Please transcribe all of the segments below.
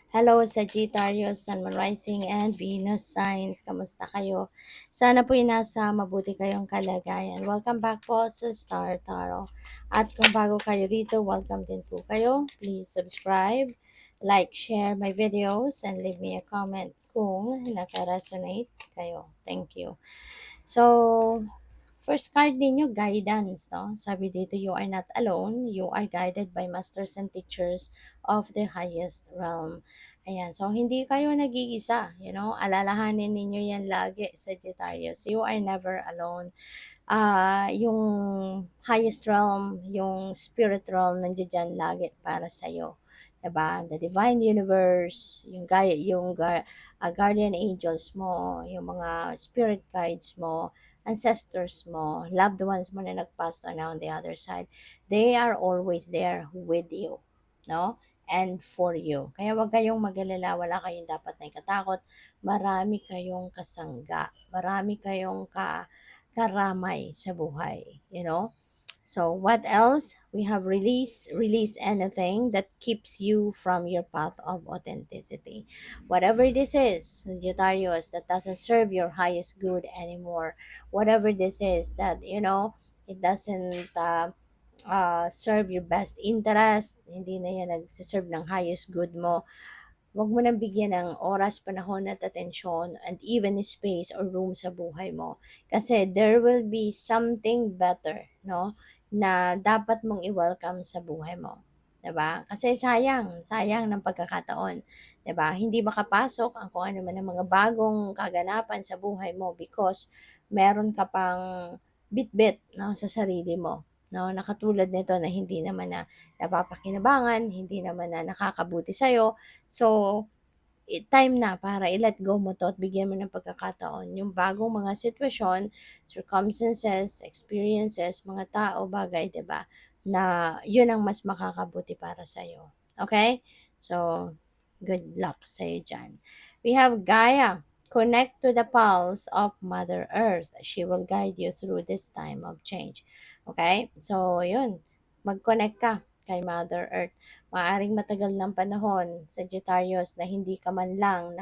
Hello, Sagittarius, Sun, Moon Rising, and Venus signs. Kamusta kayo? Sana po nasa mabuti kayong kalagayan. Welcome back po sa Star Tarot. At kung bago kayo rito, welcome din po kayo. Please subscribe, like, share my videos, and leave me a comment kung naka-resonate kayo. Thank you. So, first card ninyo, guidance, no? Sabi dito, you are not alone. You are guided by masters and teachers of the highest realm. Ayan, so hindi kayo nag-iisa, alalahanin ninyo yan lagi, Sagittarius. You are never alone. Yung highest realm, yung spirit realm, nandiyan dyan lagi para sa'yo. Diba? The divine universe, guardian angels mo, yung mga spirit guides mo, ancestors mo, loved ones mo na nag-pass on the other side, they are always there with you, no? And for you. Kaya wag kayong mag-alala, wala kayong dapat na ikatakot. Marami kayong kasangga, marami kayong karamay sa buhay, So what else? We have release anything that keeps you from your path of authenticity. Whatever this is, Sagittarius, that doesn't serve your highest good anymore. Whatever this is that, it doesn't serve your best interest, hindi na yan nagsiserve ng highest good mo. Huwag mo nang bigyan ng oras, panahon at atensyon and even space or room sa buhay mo. Kasi there will be something better, no? Na dapat mong i-welcome sa buhay mo. 'Di ba? Kasi sayang ng pagkakataon. 'Di ba? Hindi makapasok ang kung ano man ang mga bagong kaganapan sa buhay mo because meron ka pang bitbit, no, sa sarili mo. No, nakatulad nito na hindi naman na napapakinabangan, hindi naman na nakakabuti sa'yo. So, time na para i-let go mo 'to at bigyan mo ng pagkakataon yung bagong mga sitwasyon, circumstances, experiences, mga tao, bagay, 'di ba, na yun ang mas makakabuti para sa'yo. Okay? So, good luck sa'yo dyan. We have Gaia. Connect to the pulse of Mother Earth. She will guide you through this time of change. Okay? So, yun. Mag-connect ka kay Mother Earth. Maaring matagal ng panahon, Sagittarius, na hindi ka man lang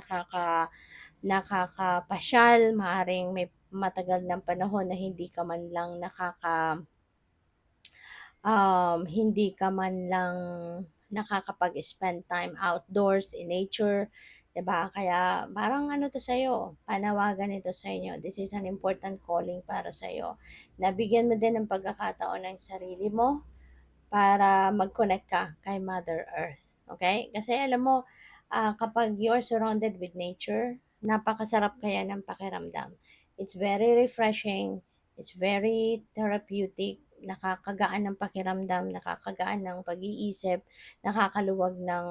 nakakapasyal, maaring may matagal ng panahon na hindi ka man lang hindi ka man lang nakakapag-spend time outdoors in nature, 'di ba? Kaya parang ano 'to sa'yo, panawagan ito sa inyo. This is an important calling para sa'yo. Nabigyan mo din ng pagkakataon ng sarili mo para mag-connect ka kay Mother Earth. Okay? Kasi alam mo, kapag you're surrounded with nature, napakasarap kaya ng pakiramdam. It's very refreshing, it's very therapeutic, nakakagaan ng pakiramdam, nakakagaan ng pag-iisip, nakakaluwag ng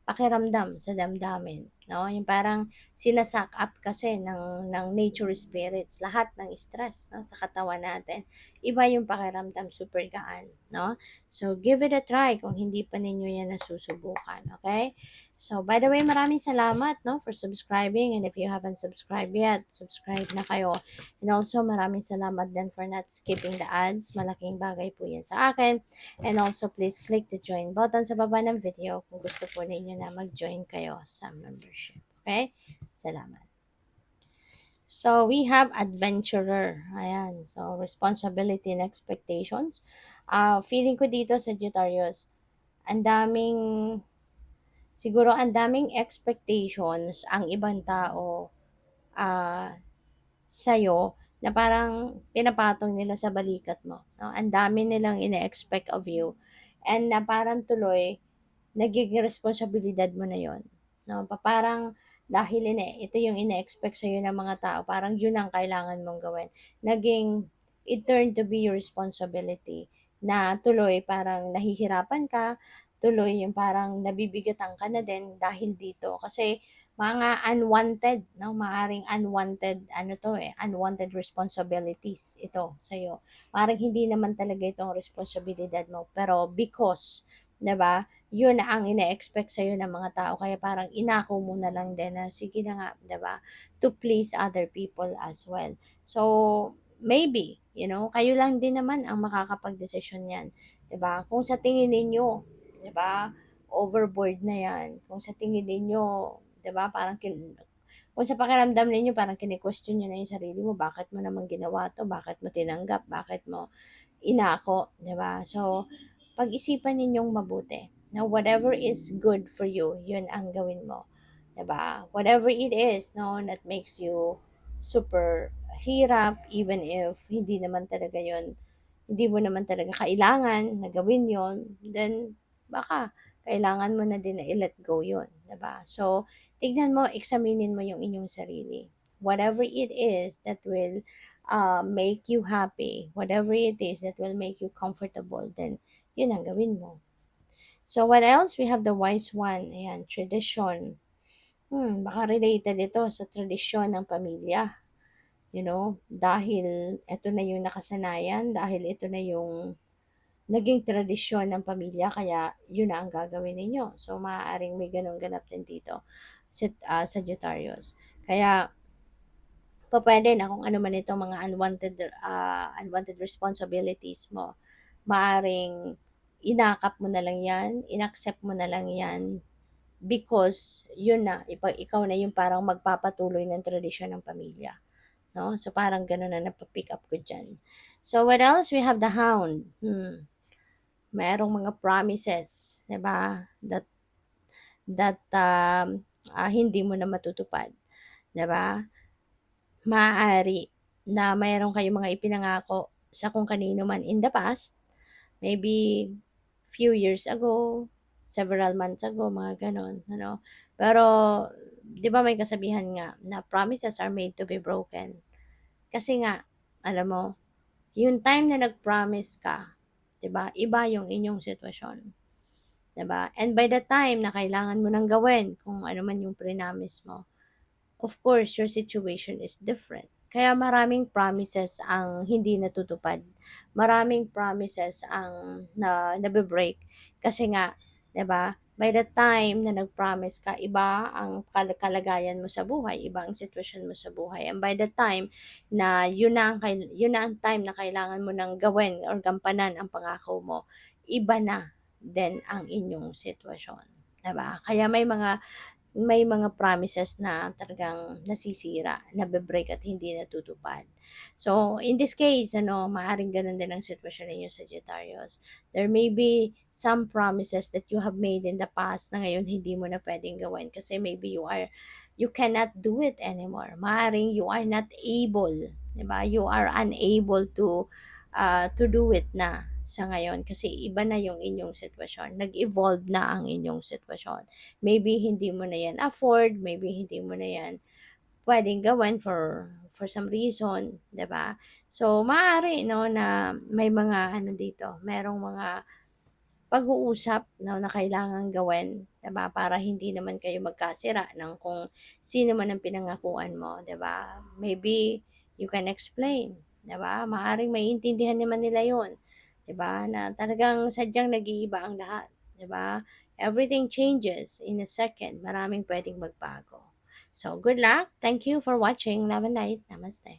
pakiramdam sa damdamin, no? Yung parang sinasak up kasi ng nature spirits lahat ng stress, no, sa katawan natin. Iba yung pakiramdam, super gaan, no? So, give it a try kung hindi pa ninyo yan nasusubukan, okay? So, by the way, maraming salamat, no, for subscribing. And if you haven't subscribed yet, subscribe na kayo. And also, maraming salamat din for not skipping the ads. Malaking bagay po yan sa akin. And also, please click the join button sa baba ng video kung gusto po ninyo na mag-join kayo sa membership. Okay? Salamat. So, we have adventurer. Ayan. So, responsibility and expectations. Feeling ko dito, Sagittarius, ang daming, siguro ang daming expectations ang ibang tao ah sa'yo na parang pinapatong nila sa balikat mo. No? Ang dami nilang ine-expect of you. And na parang tuloy, nagiging responsibilidad mo na yon, no? Parang dahil ito yung ine-expect sa'yo ng mga tao, parang yun ang kailangan mong gawin. It turned to be your responsibility na tuloy parang nahihirapan ka, tuloy yung parang nabibigatan ka na din dahil dito. Kasi mga unwanted, no? Maaring unwanted, unwanted responsibilities ito sa'yo. Parang hindi naman talaga itong responsibilidad mo. Pero because, 'di ba? Yun na ang ine-expect sa'yo ng mga tao. Kaya parang inako mo na lang din na, sige na nga, 'di ba? To please other people as well. So, maybe, kayo lang din naman ang makakapag-desisyon yan. 'Di ba? Kung sa tingin ninyo, 'di ba? overboard na yan. Kung sa tingin ninyo, 'di ba, parang kung sa pakiramdam ninyo parang kine-question niyo na yung sarili mo, bakit mo naman ginawa 'to, bakit mo tinanggap, bakit mo inako, 'di ba? So, pag-isipan ninyong mabuti na whatever is good for you, yun ang gawin mo. 'Di ba? Whatever it is, no, that makes you super hirap, even if hindi mo naman talaga kailangan na gawin yon, then baka kailangan mo na din na i-let go yun, 'di ba? So, tignan mo, examinin mo yung inyong sarili. Whatever it is that will make you happy, whatever it is that will make you comfortable, then yun ang gawin mo. So, what else? We have the wise one. Ayan, tradition. Baka related ito sa tradisyon ng pamilya. Dahil ito na yung nakasanayan, dahil ito na yung naging tradisyon ng pamilya, kaya yun na ang gagawin ninyo. So, maaaring may ganun ganap din dito sa Sagittarius. Kaya, pwede na kung ano man itong mga unwanted responsibilities mo. Maaring inakap mo na lang yan, inaccept mo na lang yan, because yun na, ikaw na yung parang magpapatuloy ng tradisyon ng pamilya. No? So, parang gano'n na napapick up ko dyan. So, what else? We have the hound. Mayroong mga promises, 'di ba? That hindi mo na matutupad, 'di ba? Maaari na mayroon kayong mga ipinangako sa kung kanino man in the past, maybe few years ago, several months ago, mga gano'n, ano. Pero 'di ba may kasabihan nga na promises are made to be broken. Kasi nga, alam mo, yung time na nag-promise ka, 'di ba, iba yung inyong sitwasyon, 'di ba? And by the time na kailangan mo nang gawin kung ano man yung prinamis mo, of course, your situation is different. Kaya maraming promises ang hindi natutupad. Maraming promises ang nabe-break. Kasi nga, 'di ba? By the time na nag-promise ka, iba ang kalagayan mo sa buhay, iba ang sitwasyon mo sa buhay. And by the time na yun na ang time na kailangan mo nang gawin or gampanan ang pangako mo, iba na din ang inyong sitwasyon, 'di ba? Kaya may mga promises na talagang nasisira, nabe-break at hindi natutupad. So, in this case, maaaring gano'n din ang sitwasyon ninyo, Sagittarius. There may be some promises that you have made in the past na ngayon hindi mo na puwedeng gawin kasi maybe you cannot do it anymore. Maaaring you are not able, 'di ba? You are unable to do it na sa ngayon kasi iba na yung inyong sitwasyon. Nag-evolve na ang inyong sitwasyon. Maybe hindi mo na yan afford, maybe hindi mo na yan puwedeng gawin for some reason, 'di ba? So, maaari 'no na may mga ano dito, merong mga pag-uusap 'no na kailangang gawin, 'di ba? Para hindi naman kayo magkasira ng kung sino man ang pinangakuan mo, 'di ba? Maybe you can explain, 'di ba? Maaaring maiintindihan naman nila 'yun, 'di ba? Na talagang sadyang nag-iiba ang lahat, 'di ba? Everything changes in a second. Maraming pwedeng magbago. So, good luck. Thank you for watching. Love and light. Namaste.